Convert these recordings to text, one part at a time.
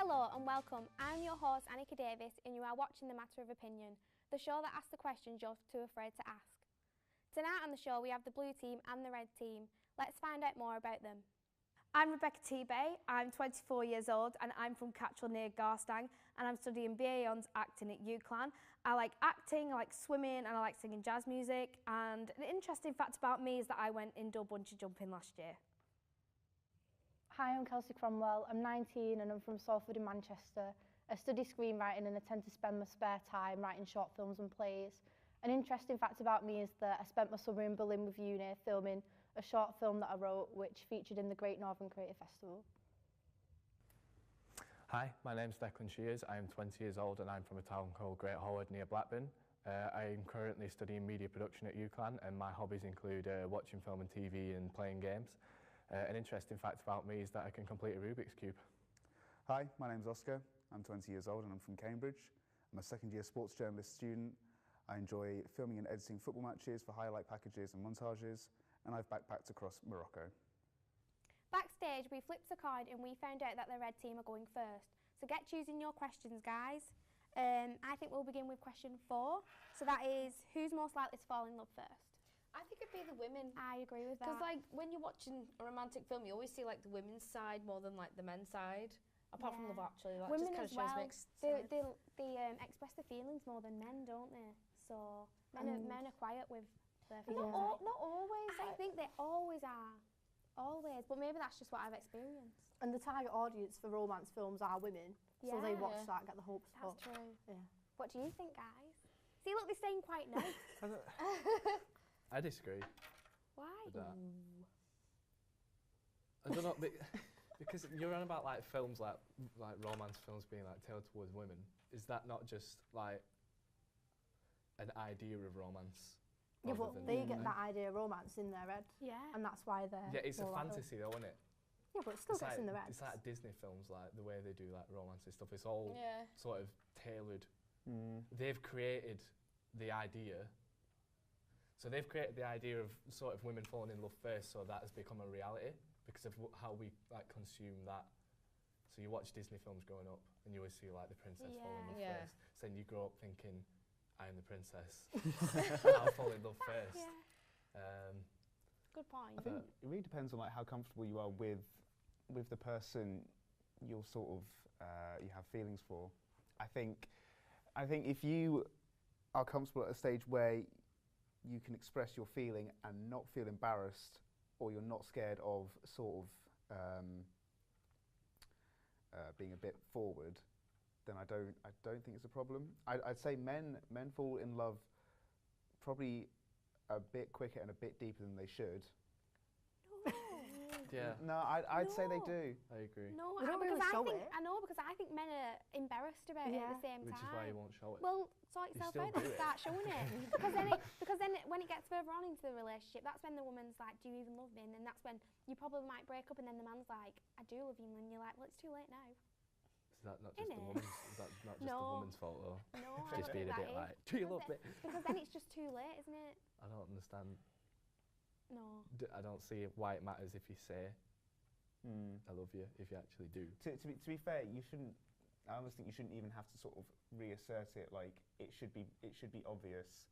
Hello and welcome. I'm your host Annika Davis and you are watching The Matter of Opinion, the show that asks the questions you're too afraid to ask. Tonight on the show we have the blue team and the red team. Let's find out more about them. I'm Rebecca T-Bay, I'm 24 years old and I'm from Catchwell near Garstang and I'm studying BA Hons acting at UCLan. I like acting, I like swimming and I like singing jazz music, and an interesting fact about me is that I went indoor bungee jumping last year. Hi, I'm Kelsey Cromwell. I'm 19 and I'm from Salford in Manchester. I study screenwriting and I tend to spend my spare time writing short films and plays. An interesting fact about me is that I spent my summer in Berlin with uni filming a short film that I wrote which featured in the Great Northern Creative Festival. Hi, my name's Declan Shears. I am 20 years old and I'm from a town called Great Howard near Blackburn. I am currently studying media production at UCLan and my hobbies include watching film and TV and playing games. An interesting fact about me is that I can complete a Rubik's Cube. Hi, my name's Oscar. I'm 20 years old and I'm from Cambridge. I'm a second year sports journalist student. I enjoy filming and editing football matches for highlight packages and montages, and I've backpacked across Morocco. Backstage we flipped a coin and we found out that the red team are going first. So get choosing your questions, guys. I think we'll begin with question 4. So that is, who's most likely to fall in love first? I think it'd be the women. I agree with that. Because like when you're watching a romantic film, you always see like the women's side more than like the men's side. Apart from Love Actually, that women just kind of shows mixed sides. They express their feelings more than men, don't they? So men are quiet with their feelings. Not always. I think they always are. Always. But maybe that's just what I've experienced. And the target audience for romance films are women, so they watch that, get the hopes up. That's true. Yeah. What do you think, guys? See, look, they're staying quite nice. I disagree. Why? With that. I don't know, because you're on about like films like romance films being like tailored towards women. Is that not just like an idea of romance? Yeah, but they get that idea of romance in their head. Yeah. And that's why they're Yeah, it's a more fantasy though, isn't it? Yeah, but it still It's gets like, in their head. It's like Disney films, like the way they do like romance and stuff. It's all sort of tailored. They've created the idea. So they've created the idea of sort of women falling in love first, so that has become a reality because of how we like consume that. So you watch Disney films growing up, and you always see like the princess fall in love first. So then you grow up thinking, I am the princess. I'll fall in love first. Yeah. Good point. I think it really depends on like how comfortable you are with the person you're sort of you have feelings for. I think if you are comfortable at a stage where you can express your feeling and not feel embarrassed, or you're not scared of sort of being a bit forward, then I don't think it's a problem. I'd say men fall in love probably a bit quicker and a bit deeper than they should. Yeah. No, I'd say they do. I agree. No, They don't really show it. I know, because I think men are embarrassed about it at the same time. Which is why you won't show it. Well, sort yourself still out do and it. start showing it. because then when it gets further on into the relationship, that's when the woman's like, do you even love me? And then that's when you probably might break up and then the man's like, I do love you. And then you're like, well, it's too late now. Is that not just the woman's? Is that not just the woman's fault though? No, I Just don't being think a that bit is. like, do you love me? Because then it's just too late, isn't it? I don't understand. No. I don't see why it matters if you say, I love you, if you actually do. To be fair, you shouldn't. I almost think you shouldn't even have to sort of reassert it. Like it should be obvious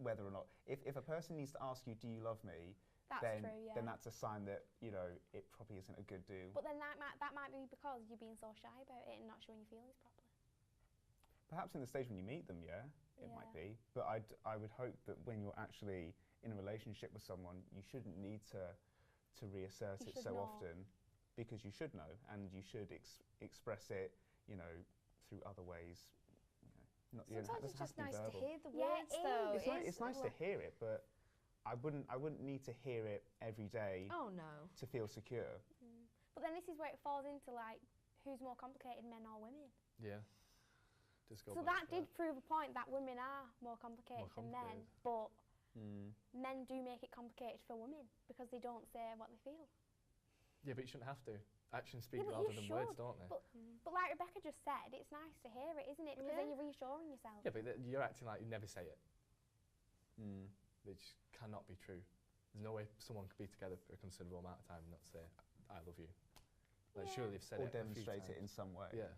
whether or not. If a person needs to ask you, "Do you love me?" That's true, yeah. Then that's a sign that it probably isn't a good do. But then that might be because you're being so shy about it and not showing your feelings properly. Perhaps in the stage when you meet them, it might be. But I would hope that when you're actually in a relationship with someone, you shouldn't need to reassert it so often, because you should know and you should express it, through other ways. Sometimes it's just nice to hear the Yeah, words though. It's nice to hear it, but I wouldn't need to hear it every day. Oh no. To feel secure. But then this is where it falls into like, who's more complicated, men or women? Yeah. So that did prove a point that women are more complicated than men, but men do make it complicated for women because they don't say what they feel. Yeah, but you shouldn't have to. Actions speak louder than words, don't they? But like Rebecca just said, it's nice to hear it, isn't it? Because then you're reassuring yourself. Yeah, but you're acting like you never say it. Which cannot be true. There's no way someone could be together for a considerable amount of time and not say, I love you. Like, Yeah. surely they've said or it a few demonstrate it times. in some way. Yeah.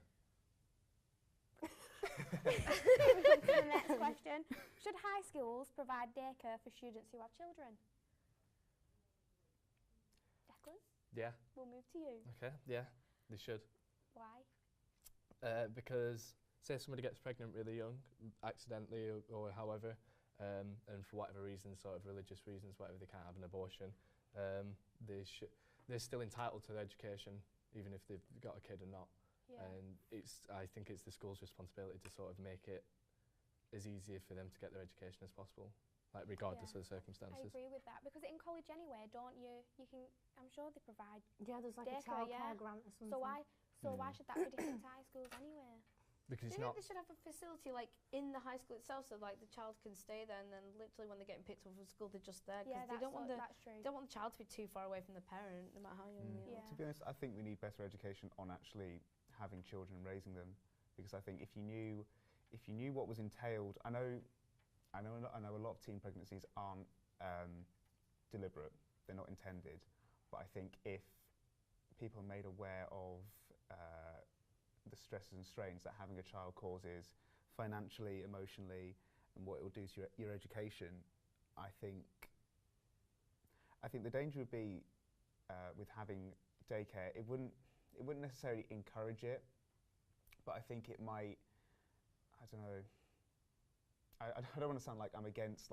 Moving to the next question. Should high schools provide daycare for students who have children? Declan, Yeah. we'll move to you. Okay. Yeah. They should. Why? Because say somebody gets pregnant really young, accidentally or however, and for whatever reason, sort of religious reasons, whatever, they can't have an abortion, they're still entitled to their education, even if they've got a kid or not. Yeah. And I think it's the school's responsibility to sort of make it as easy for them to get their education as possible, like regardless Yeah. of the I circumstances. agree with that because in college anyway, don't you? You can. I'm sure they provide. Yeah, there's like a Daycare, childcare yeah. grant or something. So why should that be different to high schools anyway? Because Do it's you not. think they should have a facility like in the high school itself, so like the child can stay there, and then literally when they're getting picked up from school, they're just there Yeah, because they don't want that's true. they don't want the child to be too far away from the parent, no matter how young they Yeah. are. To be honest, I think we need better education on actually having children and raising them, because I think if you knew what was entailed, I know a lot of teen pregnancies aren't deliberate, they're not intended, but I think if people are made aware of the stresses and strains that having a child causes financially, emotionally, and what it will do to your education, I think the danger would be with having daycare. It wouldn't necessarily encourage it, but I think it might. I don't know. I don't want to sound like I'm against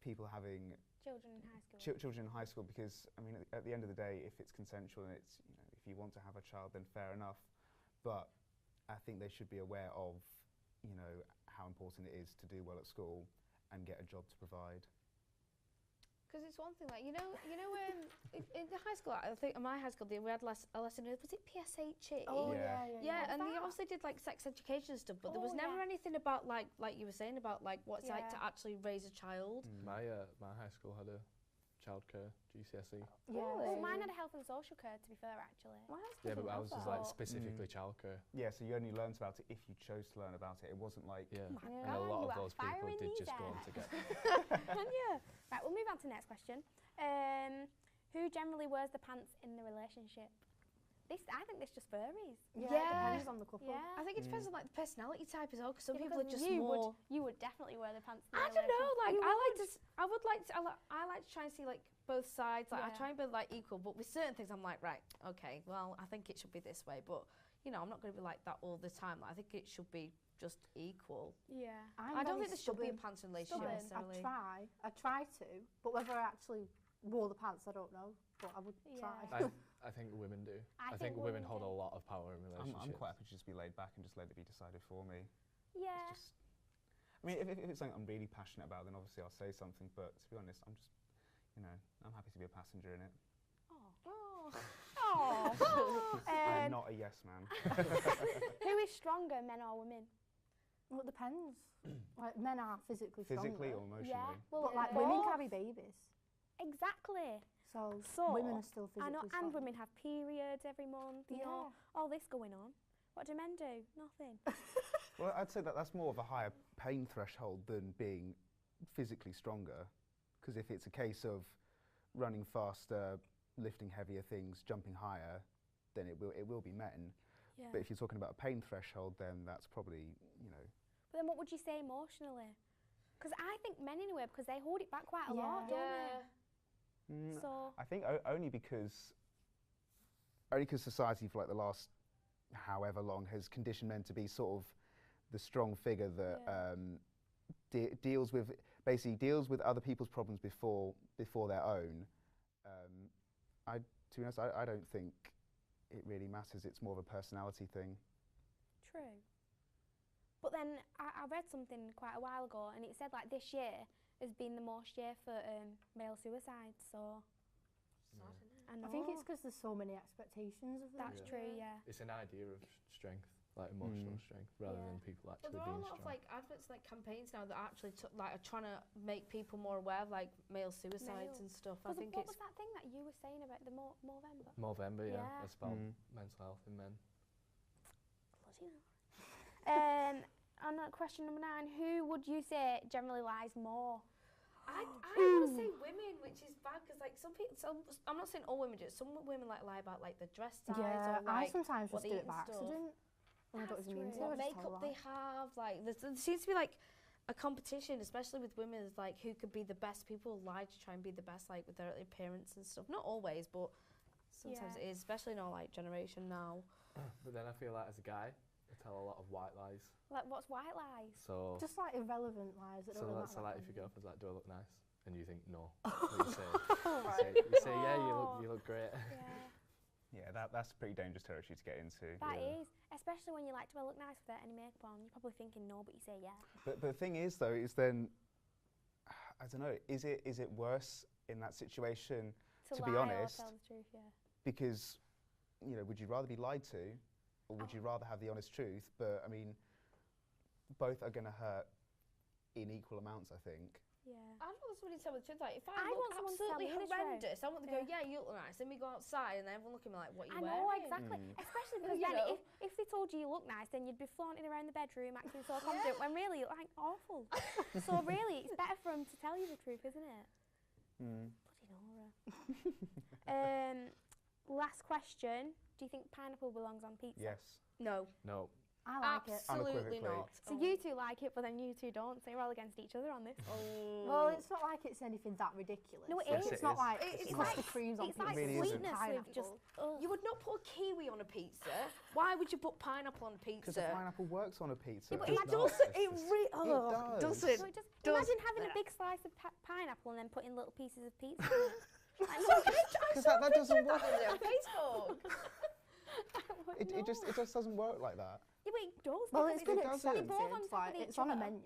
people having Children in high school. children in high school, because I mean at the end of the day, if it's consensual and it's if you want to have a child, then fair enough. But I think they should be aware of how important it is to do well at school and get a job to provide. Because it's one thing, like in the high school, I think in my high school, we had a lesson. Was it PSHE? Oh Yeah. Yeah, What's and they that? also did like sex education and stuff, but there was Oh, never yeah. anything about like you were saying about like what it's like to Yeah. actually raise a child. My high school had a childcare GCSE. Yeah. Well, mine had a health and social care, to be fair, actually. My high school Yeah, but didn't have ours was that. like But- specifically childcare. Yeah, so you only learnt about it if you chose to learn about it. It wasn't like Yeah. my And a God, lot you of are those people firing did these just go on out. to get. Can you? Right, we'll move on to the next question. Who generally wears the pants in the relationship? I think this just varies. Yeah, Yeah. it depends on the couple. Yeah. I think it depends on like the personality type as well, because some Yeah, people are because just more. you would definitely wear the pants in the I don't know. relationship. Like You I like would. to. I would like to. I like to try and see like both sides. Like I Yeah. try and be like equal, but with certain things, I'm like right. Okay. Well, I think it should be this way, but I'm not going to be like that all the time. Like, I think it should be just equal. Yeah. I don't think there should be a pants relationship Stubborn. necessarily. I try to, but whether I actually wore the pants, I don't know. But I would try. I think women do. I think think women women hold do. a lot of power in relationships. I'm quite happy to just be laid back and just let it be decided for me. Yeah. It's just, I mean, if it's something I'm really passionate about, then obviously I'll say something. But to be honest, I'm just, I'm happy to be a passenger in it. Oh. I'm not a yes man. Who is stronger, men or women? Well, it depends. Like men are physically Physically stronger, or emotionally. Yeah. Well, but like women both. carry babies, Exactly. so, So, women are still physically I know, strong. and women have periods every month. You know, all this going on. What do men do? Nothing. Well, I'd say that's more of a higher pain threshold than being physically stronger. Because if it's a case of running faster, lifting heavier things, jumping higher, then it will be met. Yeah. But if you're talking about a pain threshold, then that's probably, But then what would you say emotionally? Because I think men anyway, because they hold it back quite a lot, don't they? So I think only because society for like the last however long has conditioned men to be sort of the strong figure that deals with other people's problems before their own. To be honest, I don't think it really matters. It's more of a personality thing. true. But then I read something quite a while ago, and it said like this year has been the most year for male suicide. So I know. I think it's because there's so many expectations of them. that's true. Yeah. It's an idea of strength, like emotional strength, rather than people But actually there are being a lot of strong. like adverts, like campaigns now that actually are trying to make people more aware of like male suicides Male. and stuff. I What think was it's that thing that you were saying about the Movember? Movember, yeah, Yeah. it's about mental health in men. Bloody hell. And question number 9, who would you say generally lies more? I want to say women, which is bad because like some people. I'm not saying all women do it. Some women like lie about like the dress size Yeah, or like I sometimes what just they do it eat by and stuff. accident. And I don't even mean to. What I just tell makeup a they lie. have. Like there seems to be like a competition, especially with women, is like who could be the best. People lie to try and be the best, like with their appearance and stuff. Not always, but sometimes it is, especially in our like generation now. But then I feel like as a guy, I tell a lot of white lies. Like, what's white lies? So, Just like irrelevant lies that don't really so matter. like if your girlfriend's like, do I look nice? And you think no. You say, yeah, you look great. Yeah, Yeah, that's pretty dangerous territory to get into. that is. Especially when you like, do I look nice without any makeup on? You're probably thinking no, but you say yeah. But the thing is, though, is then, I don't know, is it worse in that situation? To be lie honest, or tell the truth, yeah. Because, you know, would you rather be lied to, or would you rather have the honest truth? But I mean, both are going to hurt in equal amounts, I think. Yeah. I don't want somebody to tell me the truth. Like, if I I want look someone to tell absolutely me the truth. horrendous, I want to go, Yeah. yeah, you look nice. Then we go outside and everyone looking at me like, what are you I wearing? know, exactly. Especially because You then know. if they told you you look nice, then you'd be flaunting around the bedroom acting so confident when really you look like awful. So really, it's better for them to tell you the truth, isn't it? Bloody Nora. Last question. Do you think pineapple belongs on pizza? Yes. No. No. I like it. Absolutely Unequivocally. not. So you two like it, but then you two don't. So you're all against each other on this. Well, it's not like it's anything that ridiculous. No, it Yes, is. it It's not is. like It's custard like- creams on It's like really isn't. sweetness with just. Pineapple. You would not put a kiwi on a pizza. Why would you put pineapple on a Because the pizza? pineapple works on a pizza. Yeah, but It imagine- doesn't. It does. doesn't. So just does imagine having a that. big slice of pineapple and then putting little pieces of pizza on it. Like, no, Because that doesn't work. on Facebook. It just doesn't work like that. Yeah, but it does. Well, because it's been It doesn't. They're both on accepted. top Like, of each it's on a other. menu.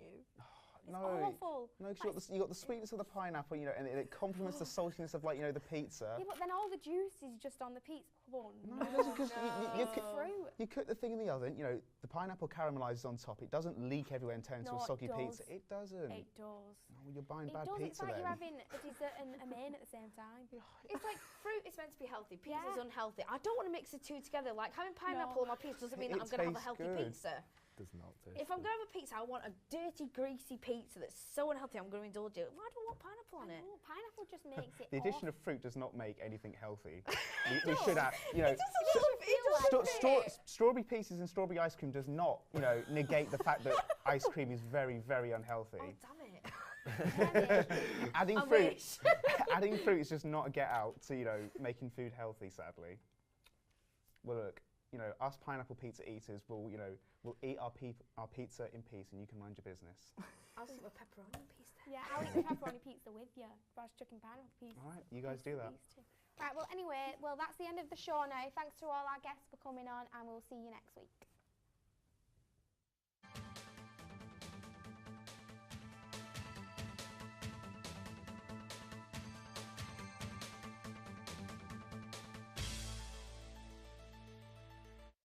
It's No. awful. No, because you got the sweetness of the pineapple, you know, and it complements the saltiness of, like, you know, the pizza. Yeah, but then all the juice is just on the pizza. Oh, No, it doesn't, because It's fruit. you cook the thing in the oven, you know, the pineapple caramelizes on top. It doesn't leak everywhere and turn into No, a it soggy does. pizza. It doesn't. It does. No, you're buying It bad does. It's pizza like then. you're having a dessert and a main at the same time. It's like fruit is meant to be healthy. Pizza's Yeah. unhealthy. I don't want to mix the two together. Like having pineapple on my pizza doesn't mean that It I'm going to have a tastes healthy good. pizza. Does not taste. If I'm going to have a pizza, I want a dirty, greasy pizza that's so unhealthy I'm going to indulge it. Why do I want pineapple on it? Oh, pineapple just makes it The addition awful. of fruit does not make anything healthy. we should have, you know, strawberry pieces and strawberry ice cream does not, you know, negate the fact that ice cream is very, very unhealthy. Oh, damn it. Adding I fruit, wish. adding fruit is just not a get out to, you know, making food healthy. Sadly. Well, look, you know, us pineapple pizza eaters will, you know, we'll eat our pizza in peace, and you can mind your business. I'll stick with pepperoni on pizza. Yeah, I'll eat the pepperoni pizza with you. But I was chucking pineapple pizza. All right, you guys do that. Right, well, anyway, that's the end of the show now. Thanks to all our guests for coming on, and we'll see you next week.